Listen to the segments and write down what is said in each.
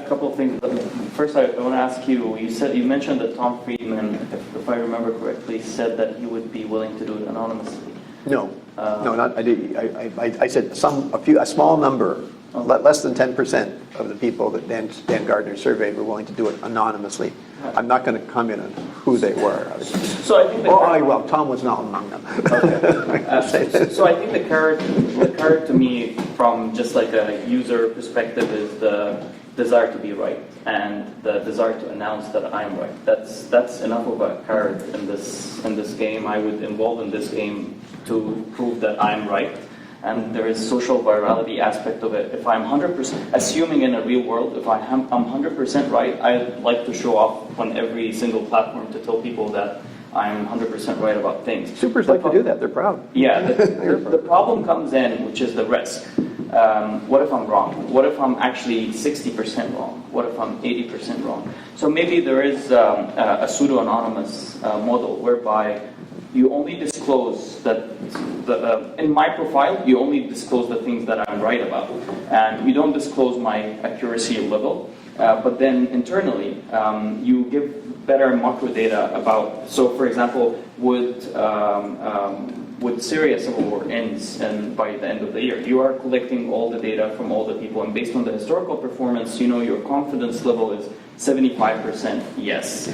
a couple of things. First, I want to ask you. You mentioned that Tom Friedman, if I remember correctly, said that he would be willing to do it anonymously. No, not I did. I said a small number, less than 10% of the people that Dan Gardner surveyed were willing to do it anonymously. I'm not going to comment on who they were. So I think. Well, Tom was not among them. Okay. So I think the carrot to me, from just like a user perspective, is the desire to be right and the desire to announce that I'm right. That's enough of a carrot in this game. I would involve in this game to prove that I'm right. And there is social virality aspect of it. If I'm 100%, assuming in a real world, if I'm 100% right, I'd like to show off on every single platform to tell people that I'm 100% right about things. Supers like to do that. They're proud. Yeah. The problem comes in, which is the risk. What if I'm wrong? What if I'm actually 60% wrong? What if I'm 80% wrong? So maybe there is a pseudo-anonymous model whereby you only disclose that, in my profile, you only disclose the things that I'm right about. And you don't disclose my accuracy level. But then internally, you give better macro data about, so for example, would Syria civil war ends by the end of the year? You are collecting all the data from all the people, and based on the historical performance, you know your confidence level is 75% yes.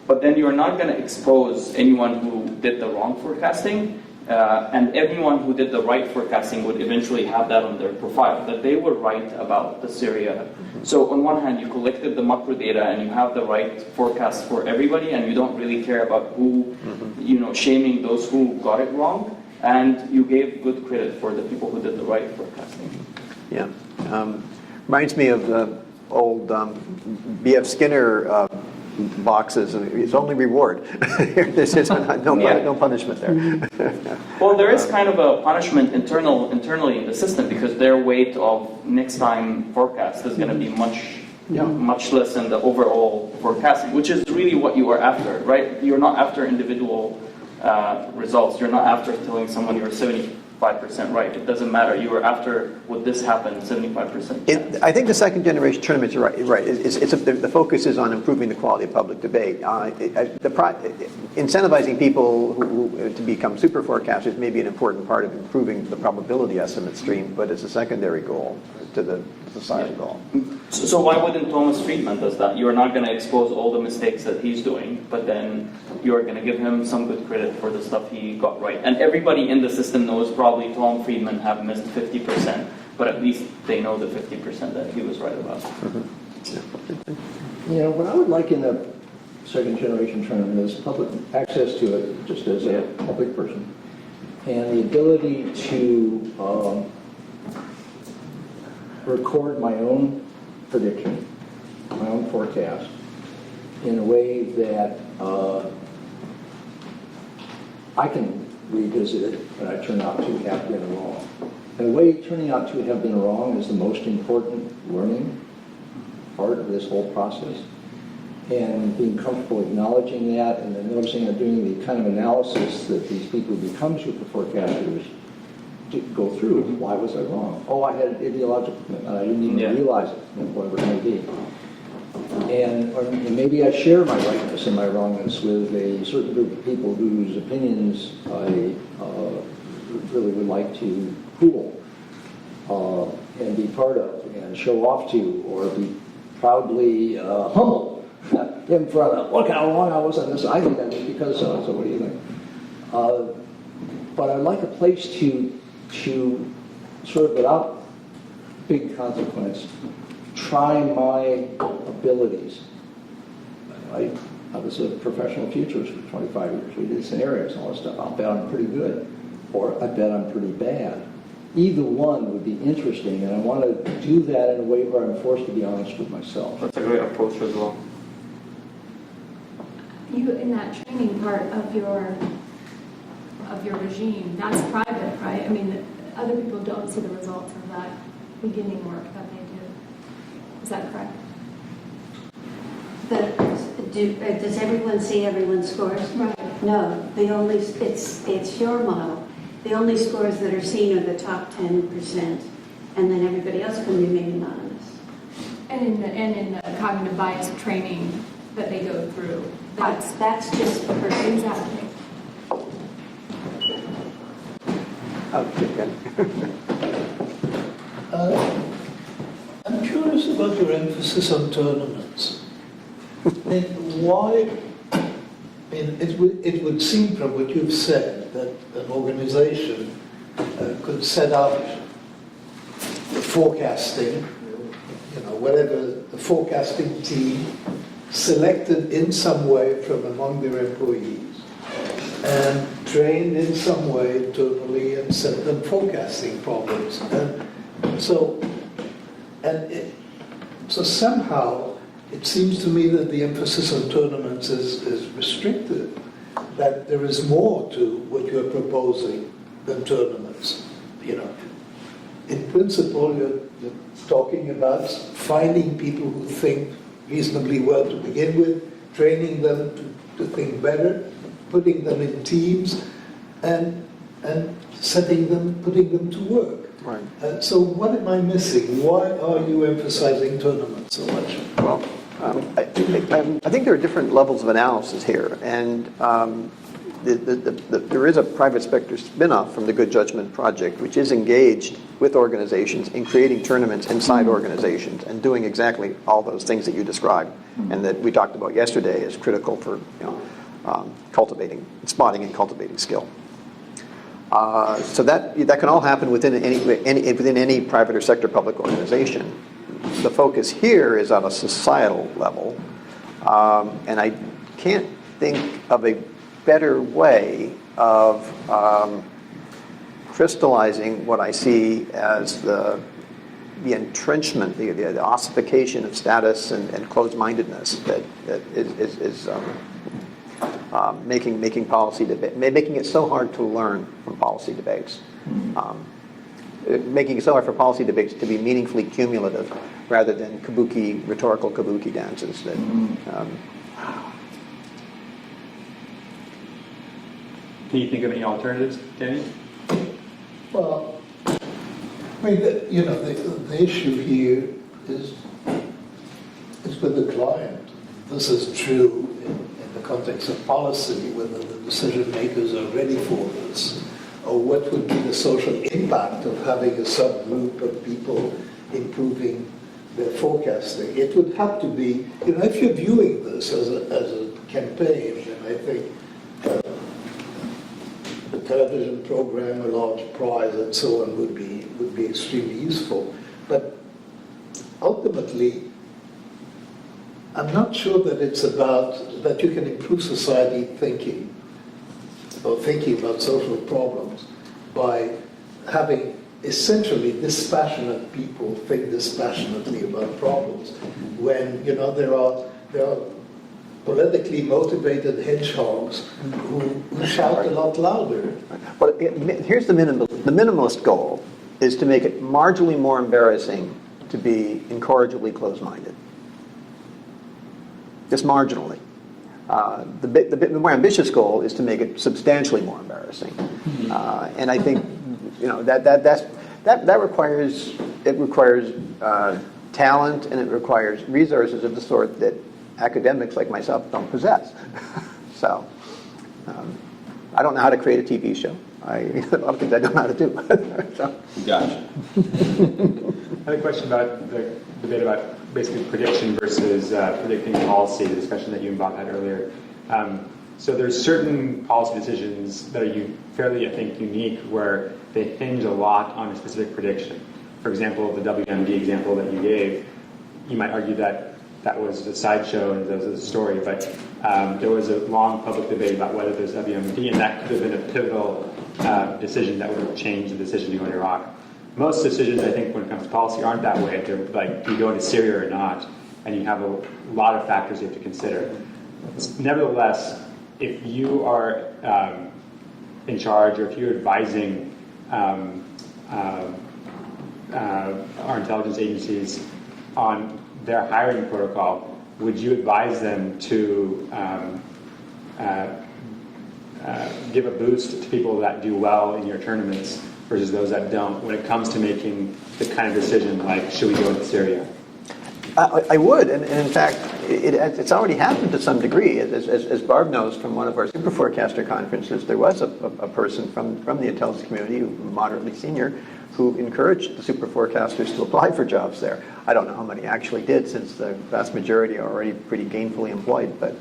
But then you're not going to expose anyone who did the wrong forecasting, and everyone who did the right forecasting would eventually have that on their profile, that they were right about the Syria. So on one hand, you collected the macro data and you have the right forecast for everybody, and you don't really care about who, shaming those who got it wrong, and you gave good credit for the people who did the right forecasting. Yeah. Reminds me of the old B.F. Skinner boxes, and it's only reward. There's no punishment there. Well, there is kind of a punishment internally in the system, because their weight of next time forecast is going to be much less than the overall forecasting, which is really what you are after, right? You're not after individual results. You're not after telling someone you're 75% right. It doesn't matter. You are after, would this happen, 75%. I think the second generation tournaments are right. The focus is on improving the quality of public debate. Incentivizing people who to become super forecasters may be an important part of improving the probability estimate stream, but it's a secondary goal to the societal goal. So why wouldn't Thomas Friedman does that? You're not going to expose all the mistakes that he's doing, but then you're going to give him some good credit for the stuff he got right. And everybody in the system knows probably Tom Friedman have missed 50%, but at least they know the 50% that he was right about. What I would like in the second generation tournament is public access to it, just as a public person, and the ability to record my own prediction, my own forecast, in a way that I can revisit it when I turn out to have been wrong. And the way turning out to have been wrong is the most important learning part of this whole process. And being comfortable acknowledging that, and then noticing and doing the kind of analysis that these people who become super forecasters go through. Why was I wrong? Oh, I had an ideological commitment. I didn't even realize it, whatever it may be. And maybe I share my rightness and my wrongness with a certain group of people whose opinions I really would like to pool and be part of and show off to, or be proudly humble in front of. Look how wrong I was on this. I think that was because so. So what do you think? But I'd like a place to sort of, without big consequence, try my abilities. I was a professional futurist for 25 years. We did scenarios and all that stuff. I'll bet I'm pretty good, or I bet I'm pretty bad. Either one would be interesting, and I want to do that in a way where I'm forced to be honest with myself. That's a great approach as well. You, in that training part of your regime, that's private, right? I mean, other people don't see the results of that beginning work that they do. Is that correct? Does everyone see everyone's scores? Right. No, it's your model. The only scores that are seen are the top 10%, and then everybody else can remain anonymous. And in the cognitive bias training that they go through. That's just for Exactly. I'm curious about your emphasis on tournaments. And why? I mean, it would seem from what you've said that an organization could set up the forecasting, whatever the forecasting team selected in some way from among their employees and trained in some way internally and set them forecasting problems. So somehow it seems to me that the emphasis on tournaments is restricted, that there is more to what you're proposing than tournaments. In principle, you're talking about finding people who think reasonably well to begin with, training them to think better, putting them in teams, and putting them to work. Right. So what am I missing? Why are you emphasizing tournaments so much? Well, I think there are different levels of analysis here, and there is a private sector spin-off from the Good Judgment Project, which is engaged with organizations in creating tournaments inside organizations and doing exactly all those things that you described and that we talked about yesterday as critical for spotting and cultivating skill. So that can all happen within any private or sector public organization. The focus here is on a societal level, and I can't think of a better way of crystallizing what I see as the entrenchment, the ossification of status and closed-mindedness that is making policy debate, making it so hard to learn from policy debates, making it so hard for policy debates to be meaningfully cumulative rather than rhetorical kabuki dances that. Can you think of any alternatives, Danny? Well, I mean, the issue here is with the client. This is true in the context of policy, whether the decision makers are ready for this, or what would be the social impact of having a subgroup of people improving their forecasting. It would have to be, if you're viewing this as a campaign, then I think a television program, a large prize, and so on would be extremely useful. But ultimately, I'm not sure that it's about that you can improve society thinking about social problems by having essentially dispassionate people think dispassionately about problems when there are politically motivated hedgehogs who shout a lot louder. But here's the minimalist goal is to make it marginally more embarrassing to be incorrigibly closed-minded. Just marginally. The bit more ambitious goal is to make it substantially more embarrassing. And I think that requires talent, and it requires resources of the sort that academics like myself don't possess. So I don't know how to create a TV show. A lot of things I don't know how to do. So. Gotcha. I had a question about the debate about basically prediction versus predicting policy, the discussion that you and Bob had earlier. So there's certain policy decisions that are fairly, I think, unique where they hinge a lot on a specific prediction. For example, the WMD example that you gave, you might argue that was a sideshow and that was a story, but there was a long public debate about whether there's WMD, and that could have been a pivotal decision that would have changed the decision to go into Iraq. Most decisions, I think, when it comes to policy aren't that way. They're like, do you go into Syria or not? And you have a lot of factors you have to consider. Nevertheless, if you are in charge or if you're advising our intelligence agencies on their hiring protocol, would you advise them to give a boost to people that do well in your tournaments versus those that don't when it comes to making the kind of decision like, should we go into Syria? I would, and in fact, it's already happened to some degree. As Barb knows from one of our super forecaster conferences, there was a person from the intelligence community, moderately senior, who encouraged the super forecasters to apply for jobs there. I don't know how many actually did, since the vast majority are already pretty gainfully employed. But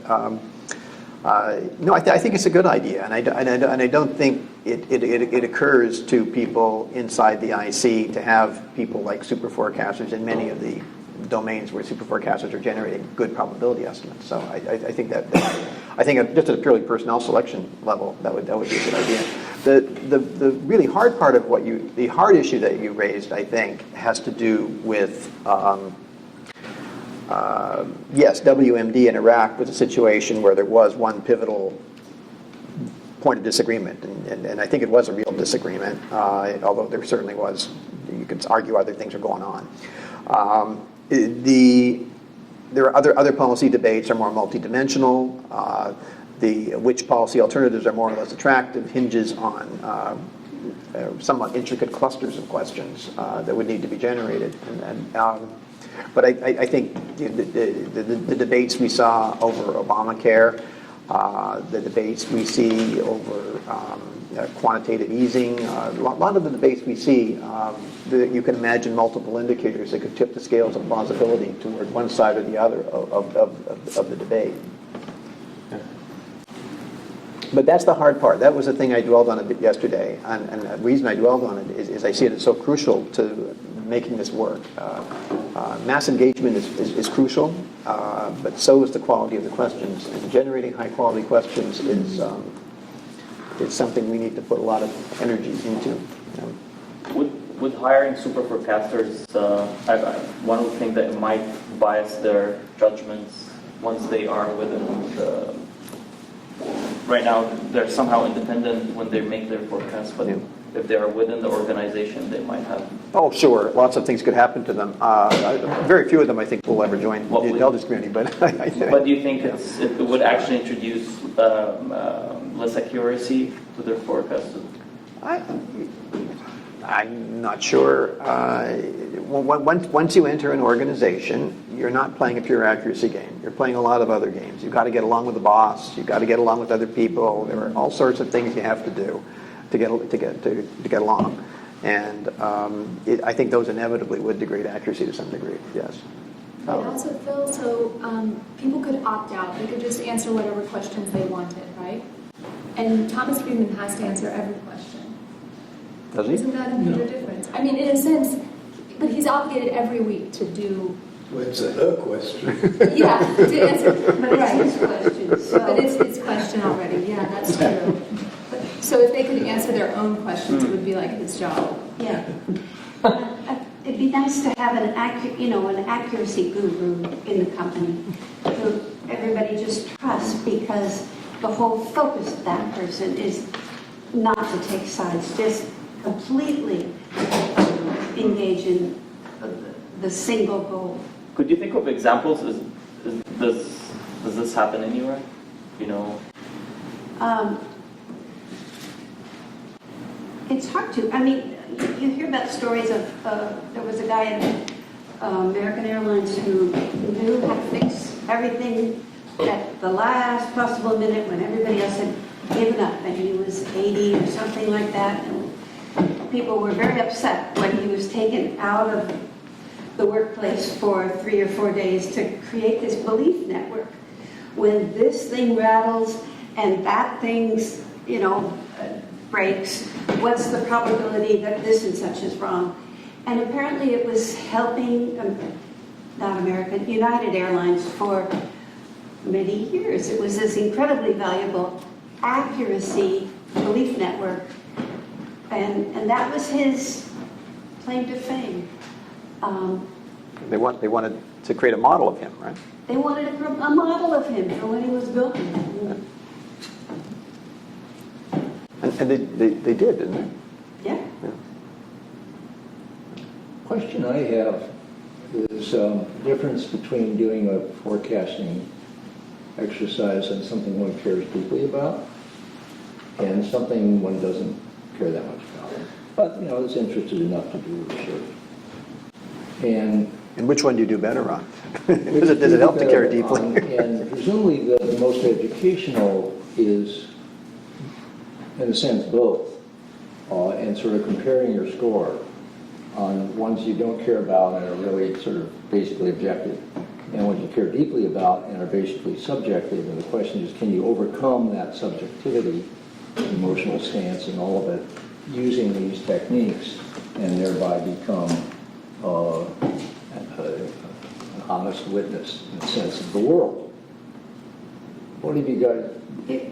no, I think it's a good idea, and I don't think it occurs to people inside the IC to have people like super forecasters in many of the domains where super forecasters are generating good probability estimates. So I think just at a purely personnel selection level, that would be a good idea. The really hard part of the hard issue that you raised, I think, has to do with yes, WMD in Iraq was a situation where there was one pivotal point of disagreement, and I think it was a real disagreement, although there certainly was, you could argue other things are going on. There are other policy debates are more multidimensional. Which policy alternatives are more or less attractive hinges on somewhat intricate clusters of questions that would need to be generated. But I think the debates we saw over Obamacare, the debates we see over quantitative easing, a lot of the debates we see, you can imagine multiple indicators that could tip the scales of plausibility toward one side or the other of the debate. But that's the hard part. That was the thing I dwelled on a bit yesterday, and the reason I dwelled on it is I see it as so crucial to making this work. Mass engagement is crucial, but so is the quality of the questions. And generating high-quality questions is something we need to put a lot of energy into. With hiring super forecasters, one would think that it might bias their judgments once they are within the. Right now, they're somehow independent when they make their forecasts, but if they are within the organization, they might have. Oh, sure. Lots of things could happen to them. Very few of them, I think, will ever join the intelligence community. But But do you think it would actually introduce less accuracy to their forecasts? I'm not sure. Once you enter an organization, you're not playing a pure accuracy game. You're playing a lot of other games. You've got to get along with the boss. You've got to get along with other people. There are all sorts of things you have to do to get along. And I think those inevitably would degrade accuracy to some degree. Yes. But also, Phil, so people could opt out. They could just answer whatever questions they wanted, right? And Thomas Friedman has to answer every question. Does he? Isn't that a major difference? I mean, in a sense, but he's obligated every week to do. Well, it's her question. Yeah, to answer. But it's his question, so. But it's his question already. Yeah, that's true. So if they could answer their own questions, it would be like his job. Yeah. It'd be nice to have an accuracy guru in the company who everybody just trusts, because the whole focus of that person is not to take sides, just completely engage in the single goal. Could you think of examples? Does this happen anywhere? It's hard to. I mean, you hear about stories of there was a guy at American Airlines who knew how to fix everything at the last possible minute when everybody else had given up, and he was 80 or something like that, and people were very upset when he was taken out of the workplace for 3 or 4 days to create this belief network. When this thing rattles and that thing's, breaks, what's the probability that this and such is wrong? And apparently it was helping, United Airlines for many years. It was this incredibly valuable accuracy belief network. And that was his claim to fame. They wanted to create a model of him, right? They wanted a model of him for when he was building. And they did, didn't they? Yeah. Question I have is difference between doing a forecasting exercise on something one cares deeply about and something one doesn't care that much about, but is interested enough to do research. And And which one do you do better on? Does it help to care deeply? And presumably the most educational is, in a sense, both, and sort of comparing your score on ones you don't care about and are really sort of basically objective, and ones you care deeply about and are basically subjective. And the question is, can you overcome that subjectivity, emotional stance, and all of it using these techniques, and thereby become an honest witness, in a sense, of the world? What have you guys,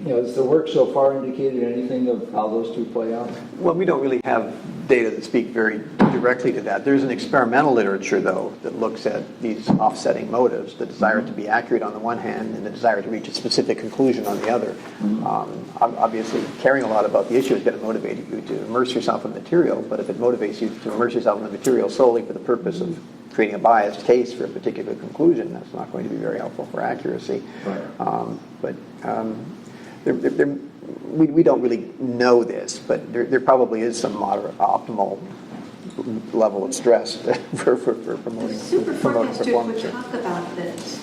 has the work so far indicated anything of how those two play out? Well, we don't really have data that speak very directly to that. There's an experimental literature, though, that looks at these offsetting motives, the desire to be accurate on the one hand and the desire to reach a specific conclusion on the other. Obviously, caring a lot about the issue is going to motivate you to immerse yourself in material, but if it motivates you to immerse yourself in the material solely for the purpose of creating a biased case for a particular conclusion, that's not going to be very helpful for accuracy. Right. We don't really know this, but there probably is some moderate, optimal level of stress for promoting Super performance. forecasters would talk about this.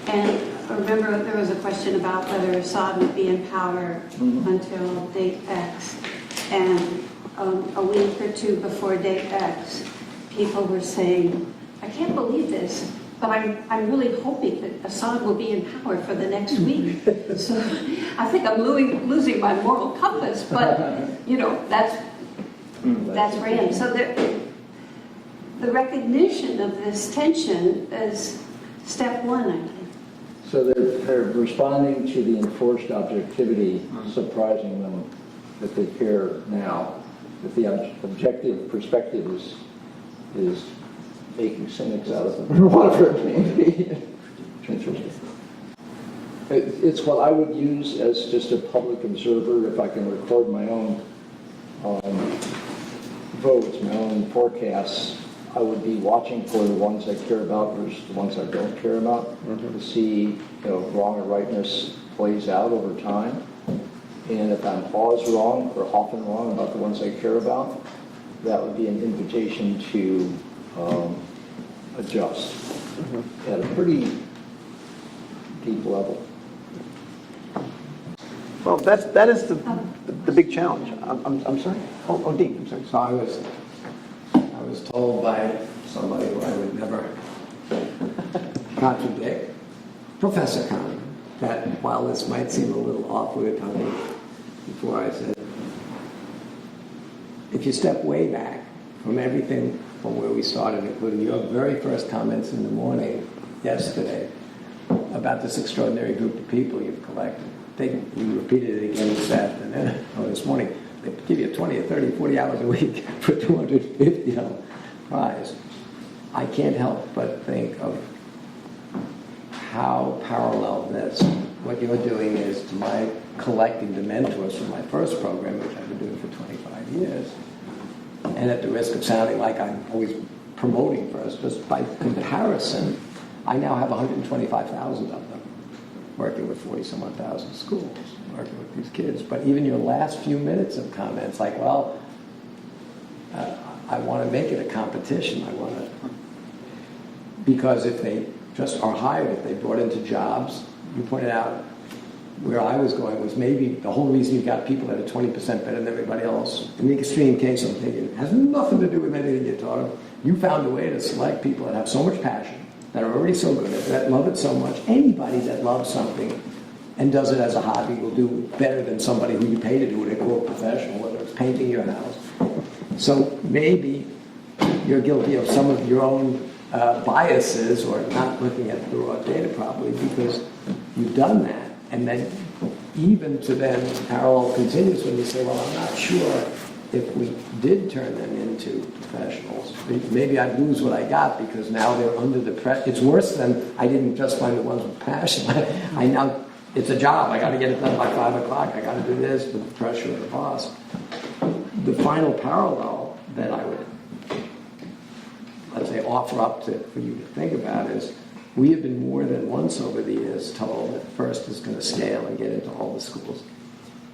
And remember, there was a question about whether Assad would be in power until date X. And a week or two before date X, people were saying, I can't believe this, but I'm really hoping that Assad will be in power for the next week. So I think I'm losing my moral compass, but, that's random. So the recognition of this tension is step one, I think. So they're responding to the enforced objectivity, surprising them that they care now, that the objective perspective is making cynics out of them, or whatever it may be. It's what I would use as just a public observer if I can record my own votes, my own forecasts. I would be watching for the ones I care about versus the ones I don't care about, to see wrong or rightness plays out over time. And if I'm always wrong or often wrong about the ones I care about, that would be an invitation to adjust at a pretty deep level. Well, that is the big challenge. I'm sorry. Oh, Dean, I'm sorry. So I was told by somebody who I would never contradict, Professor Kahn, that while this might seem a little off, we were talking before, I said, if you step way back from everything from where we started, including your very first comments in the morning yesterday about this extraordinary group of people you've collected, you repeated it again this afternoon, or this morning, they give you 20 or 30, 40 hours a week for $250 prize. I can't help but think of how parallel this, what you're doing is to my collecting the mentors from my first program, which I've been doing for 25 years. And at the risk of sounding like I'm always promoting first, just by comparison, I now have 125,000 of them working with 40-some-odd thousand schools, working with these kids. But even your last few minutes of comments, like, well, I want to make it a competition. Because if they just are hired, if they brought into jobs, you pointed out where I was going was maybe the whole reason you got people that are 20% better than everybody else. In the extreme case, I'm thinking, it has nothing to do with anything you taught them. You found a way to select people that have so much passion, that are already so good at it, that love it so much. Anybody that loves something and does it as a hobby will do better than somebody who you pay to do it, a quote professional, whether it's painting your house. So maybe you're guilty of some of your own biases or not looking at the raw data properly because you've done that. And then even to then parallel continues when you say, well, I'm not sure if we did turn them into professionals. Maybe I'd lose what I got because now they're under the pressure. It's worse than I didn't just find the ones with passion. I now, it's a job. I got to get it done by 5 o'clock. I got to do this with the pressure of the boss. The final parallel that I would, let's say, offer up for you to think about is we have been more than once over the years told that FIRST is going to scale and get into all the schools.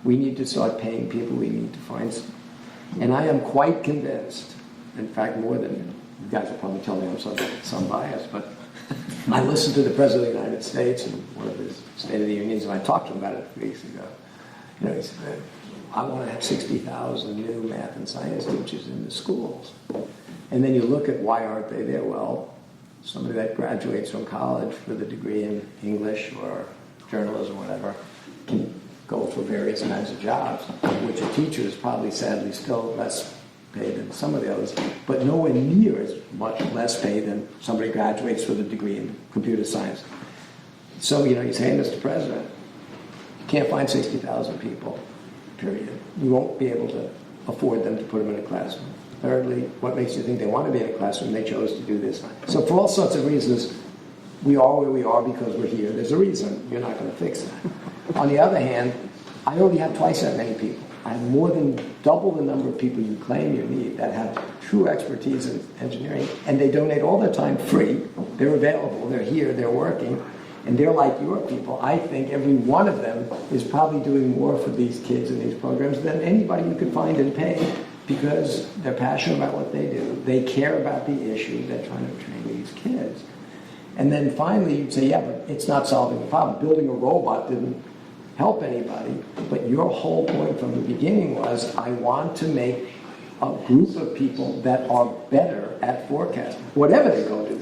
We need to start paying people. We need to find. And I am quite convinced, in fact, more than you guys will probably tell me I'm subject to some bias, but I listened to the President of the United States in one of his State of the Unions, and I talked to him about it a few weeks ago. You know, he said, I want to have 60,000 new math and science teachers in the schools. And then you look at why aren't they there? Well, somebody that graduates from college with a degree in English or journalism or whatever can go for various kinds of jobs, which a teacher is probably sadly still less paid than some of the others, but nowhere near as much less paid than somebody graduates with a degree in computer science. So, you know, you say, hey, Mr. President, you can't find 60,000 people, period. You won't be able to afford them to put them in a classroom. Thirdly, what makes you think they want to be in a classroom? They chose to do this. So for all sorts of reasons, we are where we are because we're here. There's a reason. You're not going to fix that. On the other hand, I already have twice that many people. I have more than double the number of people you claim you need that have true expertise in engineering, and they donate all their time free. They're available. They're here. They're working. And they're like your people. I think every one of them is probably doing more for these kids in these programs than anybody you could find and pay because they're passionate about what they do. They care about the issue. They're trying to train these kids. And then finally, you'd say, yeah, but it's not solving the problem. Building a robot didn't help anybody. But your whole point from the beginning was, I want to make a group of people that are better at forecasting, whatever they go do.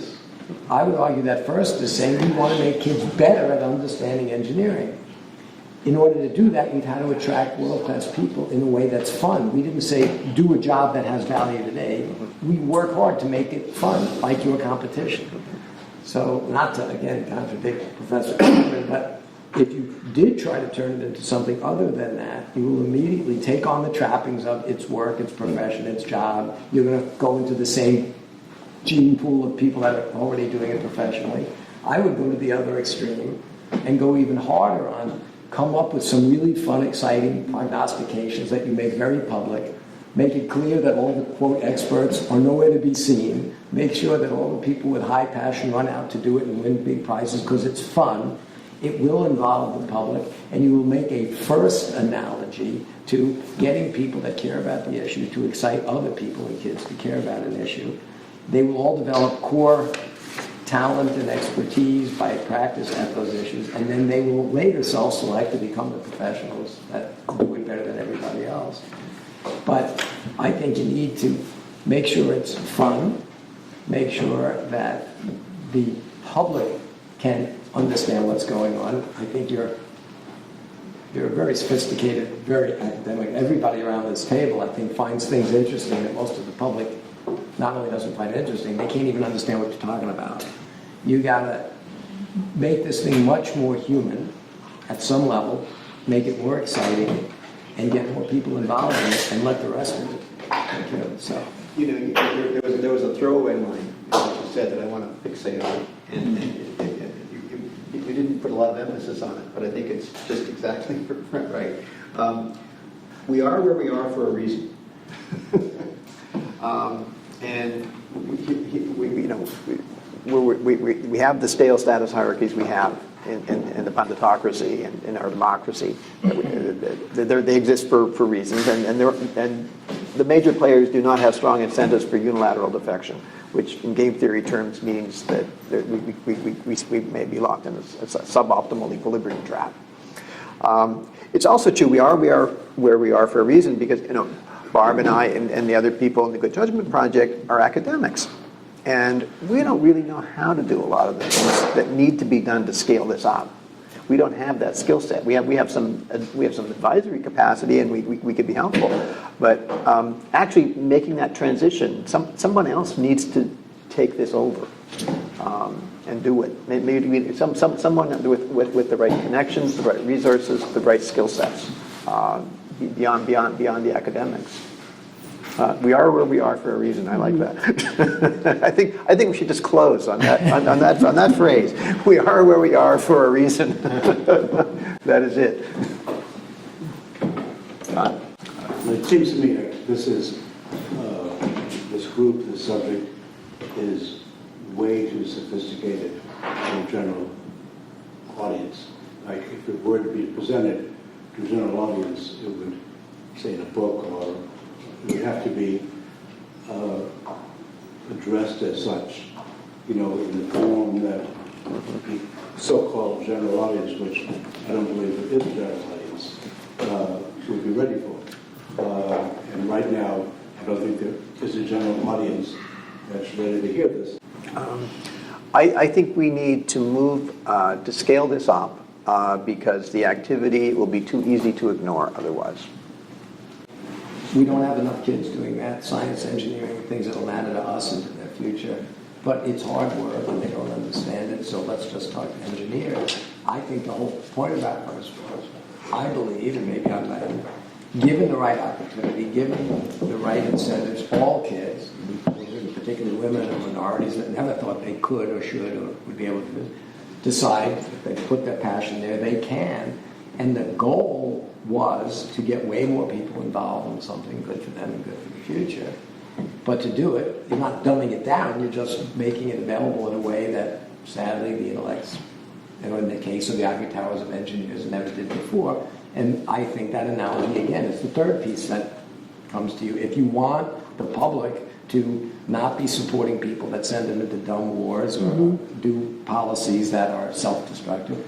I would argue that first is saying we want to make kids better at understanding engineering. In order to do that, we've had to attract world-class people in a way that's fun. We didn't say, do a job that has value today. We work hard to make it fun, like your competition. So, not to, again, contradict Professor Kahneman, but if you did try to turn it into something other than that, you will immediately take on the trappings of its work, its profession, its job. You're going to go into the same gene pool of people that are already doing it professionally. I would go to the other extreme and go even harder on come up with some really fun, exciting prognostications that you make very public. Make it clear that all the, quote, experts are nowhere to be seen. Make sure that all the people with high passion run out to do it and win big prizes because it's fun. It will involve the public, and you will make a first analogy to getting people that care about the issue to excite other people and kids to care about an issue. They will all develop core talent and expertise by practice at those issues, and then they will later self-select to become the professionals that do it better than everybody else. But I think you need to make sure it's fun, make sure that the public can understand what's going on. I think you're very sophisticated, very academic. Everybody around this table, I think, finds things interesting that most of the public not only doesn't find it interesting, they can't even understand what you're talking about. You gotta make this thing much more human at some level, make it more exciting, and get more people involved in it, and let the rest of it take care of itself. You know, there was a throwaway line that you said that I want to fixate on, and you didn't put a lot of emphasis on it, but I think it's just exactly right. We are where we are for a reason. And we have the stale status hierarchies we have in the punditocracy and in our democracy. They exist for reasons, and the major players do not have strong incentives for unilateral defection, which in game theory terms means that we may be locked in a suboptimal equilibrium trap. It's also true we are where we are for a reason because Barb and I and the other people in the Good Judgment Project are academics. And we don't really know how to do a lot of the things that need to be done to scale this up. We don't have that skill set. We have some advisory capacity, and we could be helpful. But actually making that transition, someone else needs to take this over and do it. Maybe someone with the right connections, the right resources, the right skill sets. Beyond the academics. We are where we are for a reason. I like that. I think we should just close on that phrase. We are where we are for a reason. That is it. It seems to me that this group, this subject, is way too sophisticated for the general audience. Like if it were to be presented to a general audience, it would, say in a book, or it would have to be addressed as such, you know, in the form that the so-called general audience, which I don't believe it is a general audience, would be ready for. And right now, I don't think there is a general audience that's ready to hear this. I think we need to move, to scale this up, because the activity will be too easy to ignore otherwise. We don't have enough kids doing math, science, engineering, things that'll matter to us into their future. But it's hard work and they don't understand it, so let's just talk engineers. I think the whole point about first was, I believe, and maybe I'm not, given the right opportunity, given the right incentives, all kids, particularly women and minorities that never thought they could or should or would be able to decide if they put their passion there, they can. And the goal was to get way more people involved in something good for them and good for the future. But to do it, you're not dumbing it down, you're just making it available in a way that, sadly, the intellects, you know, in the case of the ivory towers of engineers, never did before. And I think that analogy, again, is the third piece that comes to you. If you want the public to not be supporting people that send them into dumb wars or do policies that are self-destructive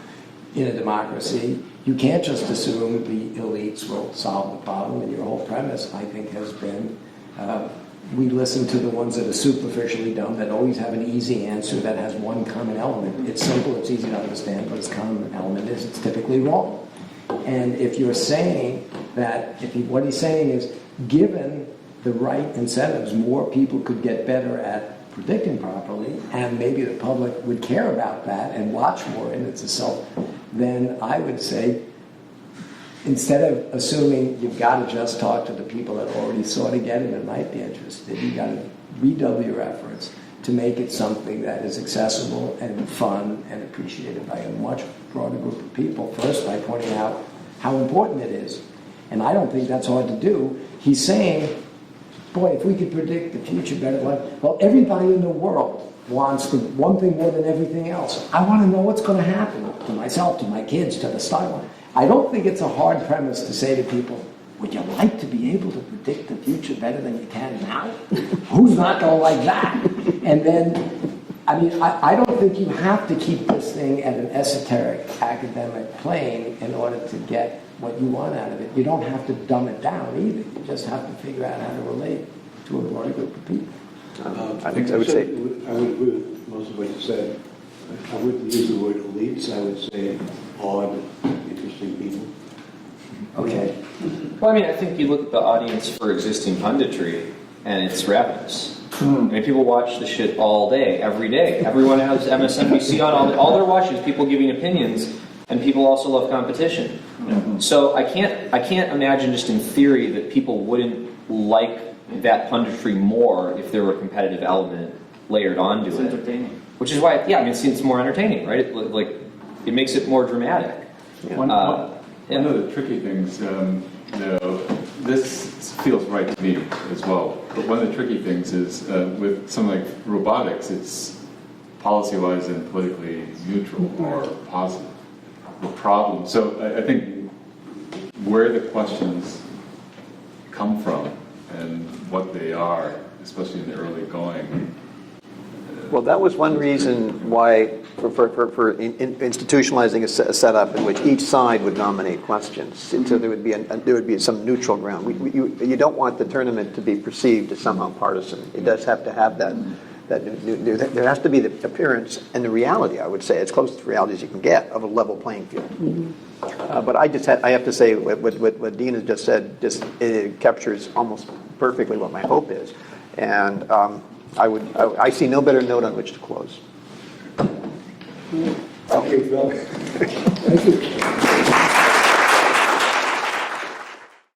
in a democracy, you can't just assume the elites will solve the problem. And your whole premise, I think, has been we listen to the ones that are superficially dumb, that always have an easy answer that has one common element. It's simple, it's easy to understand, but its common element is it's typically wrong. And if you're saying that, what he's saying is, given the right incentives, more people could get better at predicting properly, and maybe the public would care about that and watch more, and it's a self, then I would say, instead of assuming you've got to just talk to the people that already sort of get it and might be interested, you've got to redouble your efforts to make it something that is accessible and fun and appreciated by a much broader group of people. First, by pointing out how important it is. And I don't think that's hard to do. He's saying, boy, if we could predict the future better, well, everybody in the world wants the one thing more than everything else. I want to know what's going to happen to myself, to my kids, to the style. I don't think it's a hard premise to say to people, would you like to be able to predict the future better than you can now? Who's not going to like that? And then, I mean, I don't think you have to keep this thing at an esoteric academic plane in order to get what you want out of it. You don't have to dumb it down either. You just have to figure out how to relate to a broader group of people. I would say, I would agree with most of what you said. I wouldn't use the word elites. I would say odd, interesting people. Okay. Well, I mean, I think you look at the audience for existing punditry, and it's ravenous. I mean, people watch the shit all day, every day. Everyone has MSNBC on. All they're watching is people giving opinions, and people also love competition. So I can't imagine just in theory that people wouldn't like that punditry more if there were a competitive element layered onto It's it. entertaining. Which is why, yeah, I mean, it's more entertaining, right? It makes it more dramatic. One of the tricky things, this feels right to me as well, but one of the tricky things is with something like robotics, it's policy-wise and politically neutral or positive. The problem, so I think where the questions come from and what they are, especially in the early going. well, that was one reason why, for institutionalizing a setup in which each side would nominate questions, so there would be some neutral ground. You don't want the tournament to be perceived as somehow partisan. It does have to have that. There has to be the appearance and the reality, I would say, as close to reality as you can get, of a level playing field. But I have to say, what Dean has just said, it captures almost perfectly what my hope is. And I see no better note on which to close. Okay, Phil. Thank you.